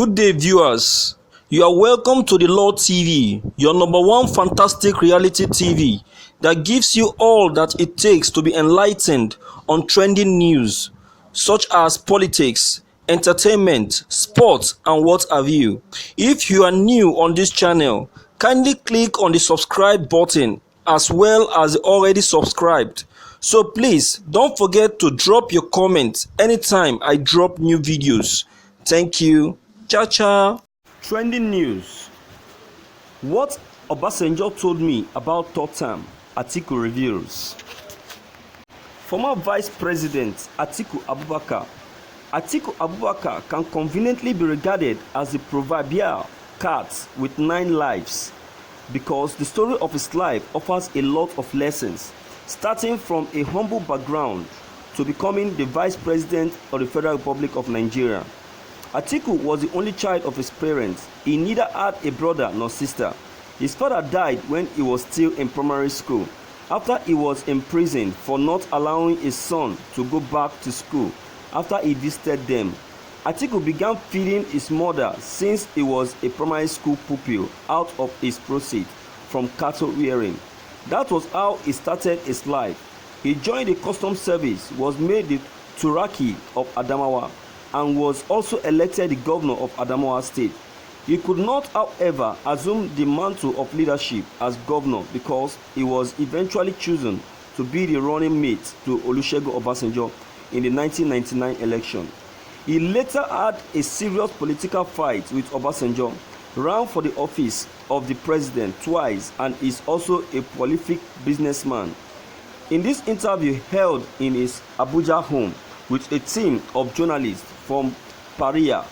Good day, viewers. You are welcome to the Law TV, your number one fantastic reality TV that gives you all that it takes to be enlightened on trending news such as politics, entertainment, sports, and what have you. If you are new on this channel, kindly click on the subscribe button as well as the already subscribed. So please don't forget to drop your comments anytime I drop new videos. Thank you. Ciao, ciao. Trending news. What Obasanjo told me about third term, Atiku reveals. Former Vice President Atiku Abubakar can conveniently be regarded as the proverbial cat with 9 lives because the story of his life offers a lot of lessons, starting from a humble background to becoming the Vice President of the Federal Republic of Nigeria. Atiku was the only child of his parents. He neither had a brother nor sister. His father died when he was still in primary school, after he was imprisoned for not allowing his son to go back to school after he visited them. Atiku began feeding his mother since he was a primary school pupil out of his proceeds from cattle rearing. That was how he started his life. He joined the customs service, was made the Turaki of Adamawa, and was also elected the governor of Adamawa State. He could not, however, assume the mantle of leadership as governor because he was eventually chosen to be the running mate to Olusegun Obasanjo in the 1999 election. He later had a serious political fight with Obasanjo, ran for the office of the president twice, and is also a prolific businessman. In this interview held in his Abuja home with a team of journalists from Paria,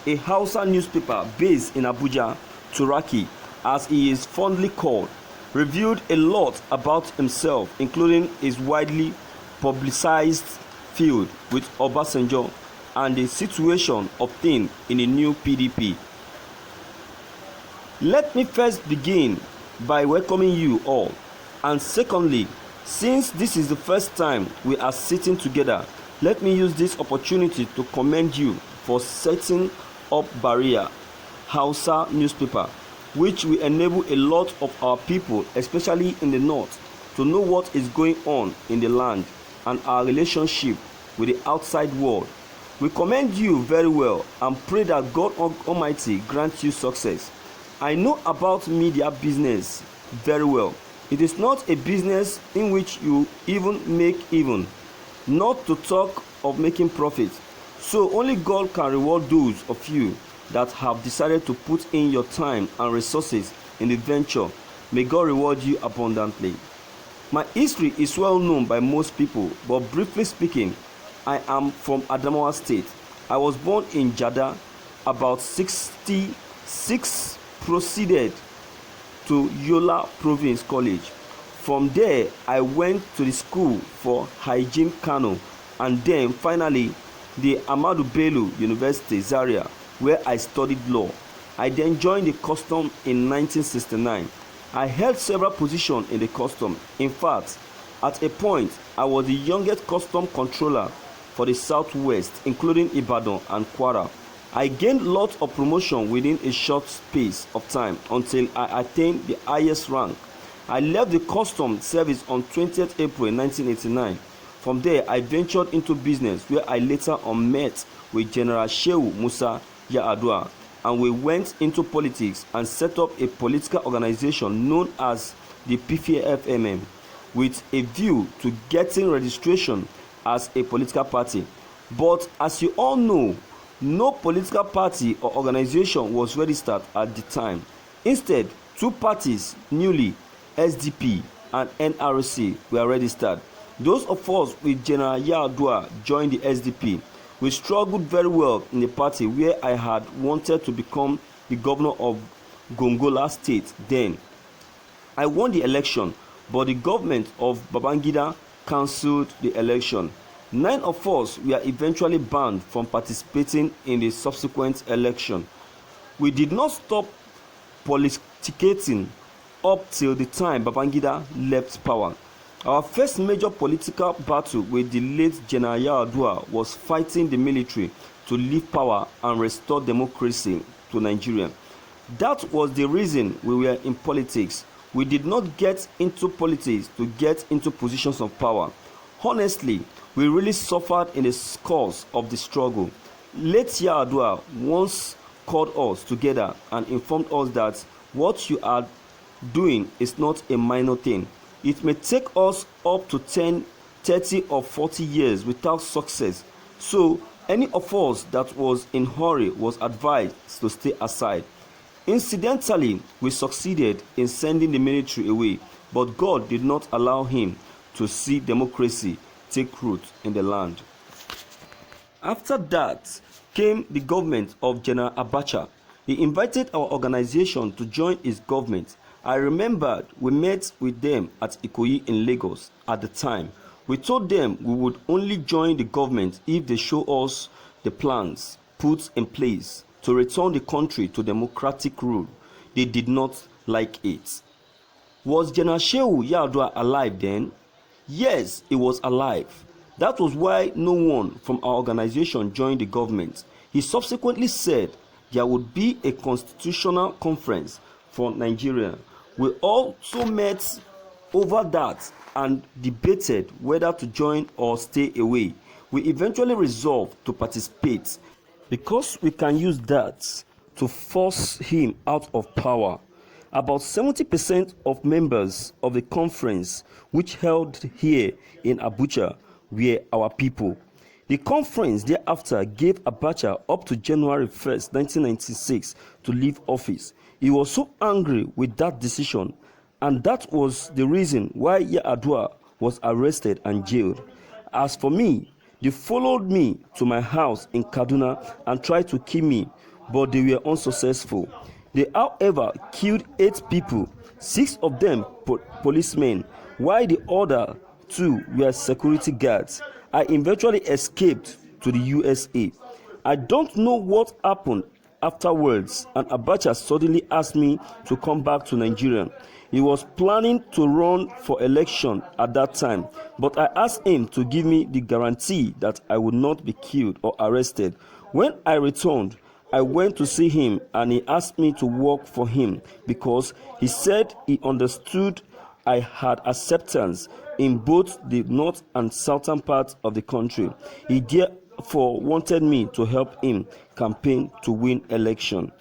a Hausa newspaper based in Abuja, Turaki, as he is fondly called, revealed a lot about himself, including his widely publicized feud with Obasanjo and the situation of things in the new PDP. Let me first begin by welcoming you all, and secondly, since this is the first time we are sitting together, let me use this opportunity to commend you for setting up Barrier Hausa newspaper, which will enable a lot of our people, especially in the north, to know what is going on in the land and our relationship with the outside world. We commend you very well and pray that God Almighty grants you success. I know about media business very well. It is not a business in which you even make even, not to talk of making profit. So only God can reward those of you that have decided to put in your time and resources in the venture. May God reward you abundantly. My history is well known by most people, but briefly speaking, I am from Adamawa State. I was born in Jada, about 66, proceeded to Yola Province College. From there, I went to the school for hygiene Kano, and then finally the Ahmadu Bello University Zaria, where I studied law. I then joined the custom in 1969. I held several positions in the custom. In fact, at a point, I was the youngest custom controller for the Southwest, including Ibadan and Kwara. I gained lots of promotion within a short space of time until I attained the highest rank. I left the custom service on 20th April 1989. From there, I ventured into business, where I later on met with General Shehu Musa Yar'Adua, and we went into politics and set up a political organization known as the PFMM, with a view to getting registration as a political party. But as you all know, no political party or organization was registered at the time. Instead, 2 parties, newly SDP and NRC, were registered. Those of us with General Yar'Adua joined the SDP. We struggled very well in the party, where I had wanted to become the governor of Gongola State then. I won the election, but the government of Babangida cancelled the election. 9 of us were eventually banned from participating in the subsequent election. We did not stop politicking up till the time Babangida left power. Our first major political battle with the late General Yar'Adua was fighting the military to leave power and restore democracy to Nigeria. That was the reason we were in politics. We did not get into politics to get into positions of power. Honestly, we really suffered in the course of the struggle. Late Yar'Adua once called us together and informed us that what you are doing is not a minor thing. It may take us up to 10, 30 or 40 years without success. So any of us that was in hurry was advised to stay aside. Incidentally, we succeeded in sending the military away, but God did not allow him to see democracy take root in the land. After that came the government of General Abacha. He invited our organization to join his government. I remembered we met with them at Ikoyi in Lagos at the time. We told them we would only join the government if they show us the plans put in place to return the country to democratic rule. They did not like it. Was General Shehu Yar'Adua alive then? Yes, he was alive. That was why no one from our organization joined the government. He subsequently said there would be a constitutional conference for Nigeria. We also met over that and debated whether to join or stay away. We eventually resolved to participate because we can use that to force him out of power. About 70% of members of the conference, which held here in Abuja, were our people. The conference thereafter gave Abacha up to January 1st, 1996 to leave office. He was so angry with that decision, and that was the reason why Yar'Adua was arrested and jailed. As for me, they followed me to my house in Kaduna and tried to kill me, but they were unsuccessful. They, however, killed 8 people, 6 of them policemen, while the other 2 were security guards. I eventually escaped to the USA. I don't know what happened afterwards, and Abacha suddenly asked me to come back to Nigeria. He was planning to run for election at that time, but I asked him to give me the guarantee that I would not be killed or arrested. When I returned, I went to see him and he asked me to work for him because he said he understood I had acceptance in both the north and southern parts of the country. He therefore wanted me to help him campaign to win election.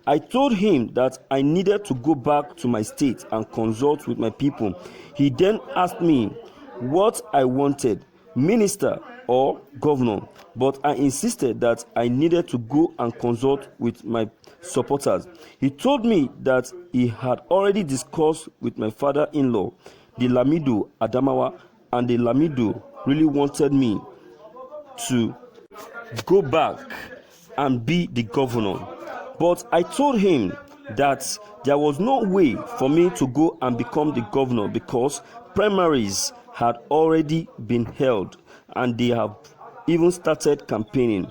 I told him that I needed to go back to my state and consult with my people. He then asked me what I wanted, minister or governor, but I insisted that I needed to go and consult with my supporters. He told me that he had already discussed with my father-in-law, the Lamido Adamawa, and the Lamido really wanted me to go back and be the governor. But I told him that there was no way for me to go and become the governor because primaries had already been held and they have even started campaigning.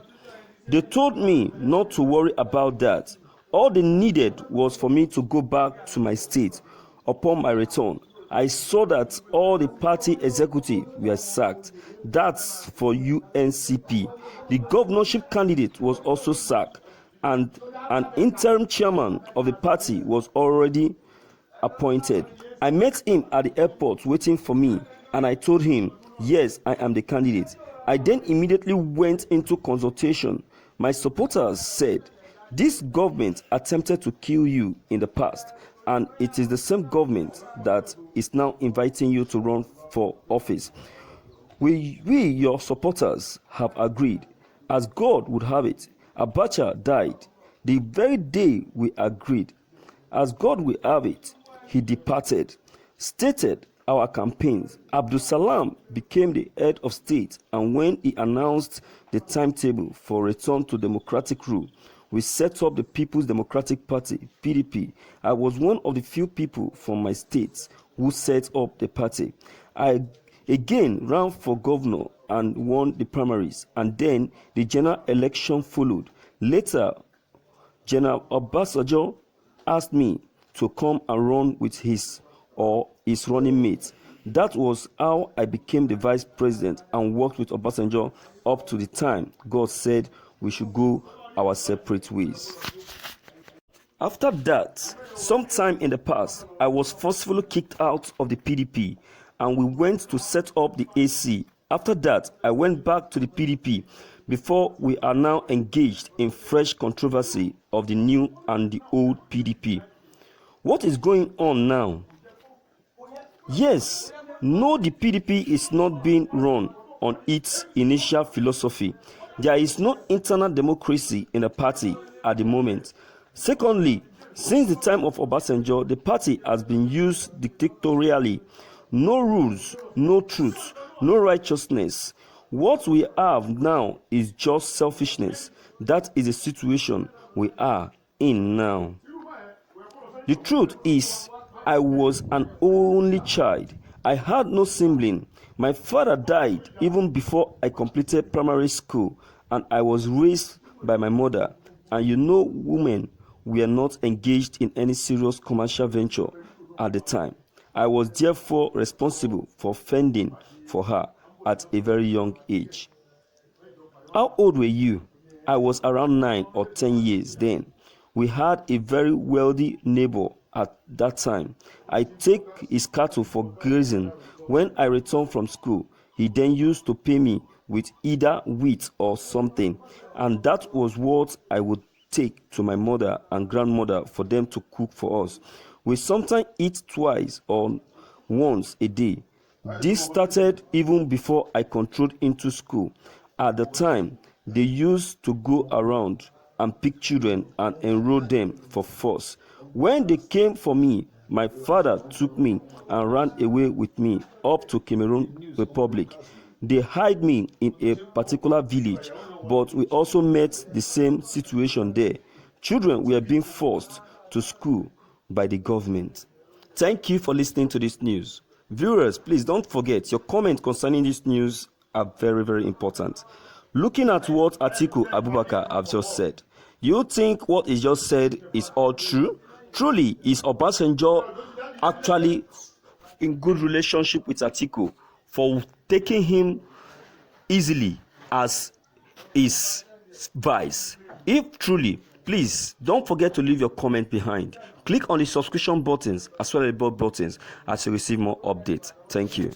They told me not to worry about that. All they needed was for me to go back to my state. Upon my return, I saw that all the party executives were sacked. That's for UNCP. The governorship candidate was also sacked, and an interim chairman of the party was already appointed. I met him at the airport waiting for me, and I told him, yes, I am the candidate. I then immediately went into consultation. My supporters said, this government attempted to kill you in the past, and it is the same government that is now inviting you to run for office. We your supporters, have agreed. As God would have it, Abacha died the very day we agreed. As God will have it, he departed. Stated our campaigns, Abdul Salam became the head of state, and when he announced the timetable for return to democratic rule, we set up the People's Democratic Party, PDP. I was one of the few people from my state who set up the party. I again ran for governor and won the primaries, and then the general election followed. Later, General Obasanjo asked me to come and run with his running mate. That was how I became the vice president and worked with Obasanjo up to the time God said we should go our separate ways. After that, sometime in the past, I was forcefully kicked out of the PDP and we went to set up the AC. After that, I went back to the PDP before we are now engaged in fresh controversy of the new and the old PDP. What is going on now? Yes, no, the PDP is not being run on its initial philosophy. There is no internal democracy in the party at the moment. Secondly, since the time of Obasanjo, the party has been used dictatorially. No rules, no truth, no righteousness. What we have now is just selfishness. That is the situation we are in now. The truth is, I was an only child. I had no sibling. My father died even before I completed primary school, and I was raised by my mother. And you know, women were not engaged in any serious commercial venture at the time. I was therefore responsible for fending for her at a very young age. How old were you? I was around 9 or 10 years then. We had a very wealthy neighbor at that time. I take his cattle for grazing. When I returned from school, he then used to pay me with either wheat or something, and that was what I would take to my mother and grandmother for them to cook for us. We sometimes eat twice or once a day. This started even before I controlled into school. At the time, they used to go around and pick children and enroll them for force. When they came for me, my father took me and ran away with me up to Cameroon Republic. They hid me in a particular village, but we also met the same situation there. Children were being forced to school by the government. Thank you for listening to this news. Viewers, please don't forget your comments concerning this news are very, very important. Looking at what Atiku Abubakar have just said, you think what he just said is all true? Truly, is Obasanjo actually in good relationship with Atiku for taking him easily as his vice? If truly, please don't forget to leave your comment behind. Click on the subscription buttons as well as the bell buttons as you receive more updates. Thank you.